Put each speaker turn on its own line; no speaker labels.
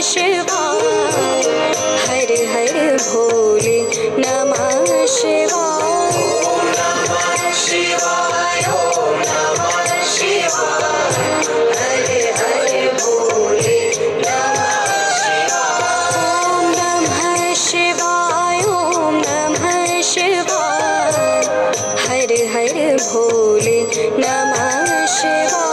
शिवाय हर हर भोले नमः शिवाय शिवाय ओम नमः शिवाय हर हर भोले नमः शिवाय ओम नमः शिवाय ओम नमः शिवाय हर हर भोले नमः शिवाय